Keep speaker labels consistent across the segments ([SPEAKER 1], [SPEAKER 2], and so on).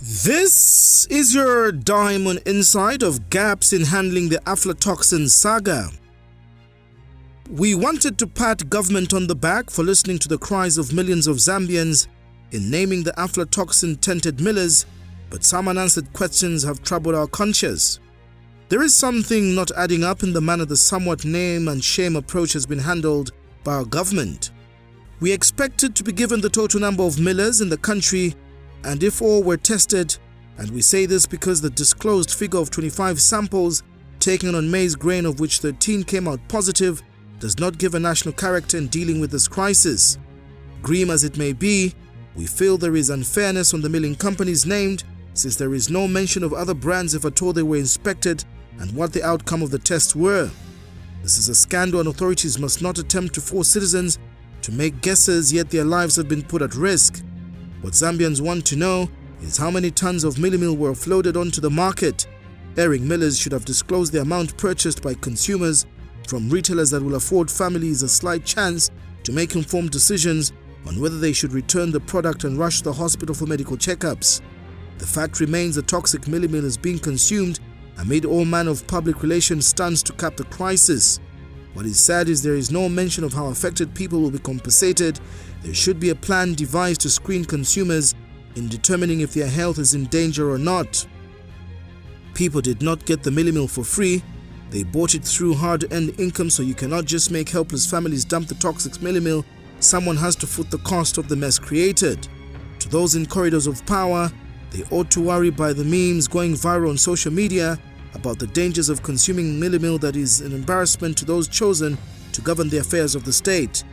[SPEAKER 1] This is your Diamond insight of gaps in handling the Aflatoxin saga. We wanted to pat government on the back for listening to the cries of millions of Zambians in naming the aflatoxin tainted millers, but some unanswered questions have troubled our conscience. There is something not adding up in the manner the somewhat name and shame approach has been handled by our government. We expected to be given the total number of millers in the country, and if all were tested, and we say this because the disclosed figure of 25 samples taken on maize grain, of which 13 came out positive, does not give a national character in dealing with this crisis. Grim as it may be, we feel there is unfairness on the milling companies named, since there is no mention of other brands if at all they were inspected and what the outcome of the tests were. This is a scandal, and authorities must not attempt to force citizens to make guesses, yet their lives have been put at risk. What Zambians want to know is how many tons of milling meal were offloaded onto the market. Erring millers should have disclosed the amount purchased by consumers from retailers that will afford families a slight chance to make informed decisions on whether they should return the product and rush to the hospital for medical checkups. The fact remains the toxic milling meal is being consumed amid all manner of public relations stunts to cap the crisis. What is sad is there is no mention of how affected people will be compensated. There should be a plan devised to screen consumers in determining if their health is in danger or not. People did not get the milling meal for free. They bought it through hard-earned income, so you cannot just make helpless families dump the toxic milling meal. Someone has to foot the cost of the mess created. To those in corridors of power, they ought to worry by the memes going viral on social media about the dangers of consuming milling meal that is an embarrassment to those chosen to govern the affairs of the state.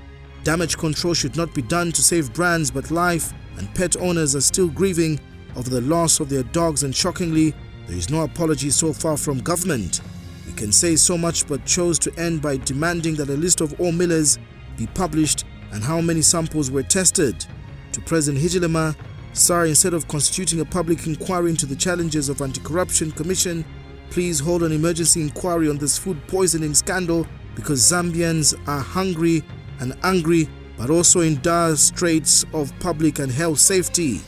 [SPEAKER 1] Damage control should not be done to save brands, but life and pet owners are still grieving over the loss of their dogs, and shockingly, there is no apology so far from government. We can say so much, but chose to end by demanding that a list of all millers be published and how many samples were tested. To President Hijilema, sorry, instead of constituting a public inquiry into the challenges of Anti-Corruption Commission, please hold an emergency inquiry on this food poisoning scandal, because Zambians are hungry and angry, but also in dire straits of public and health safety.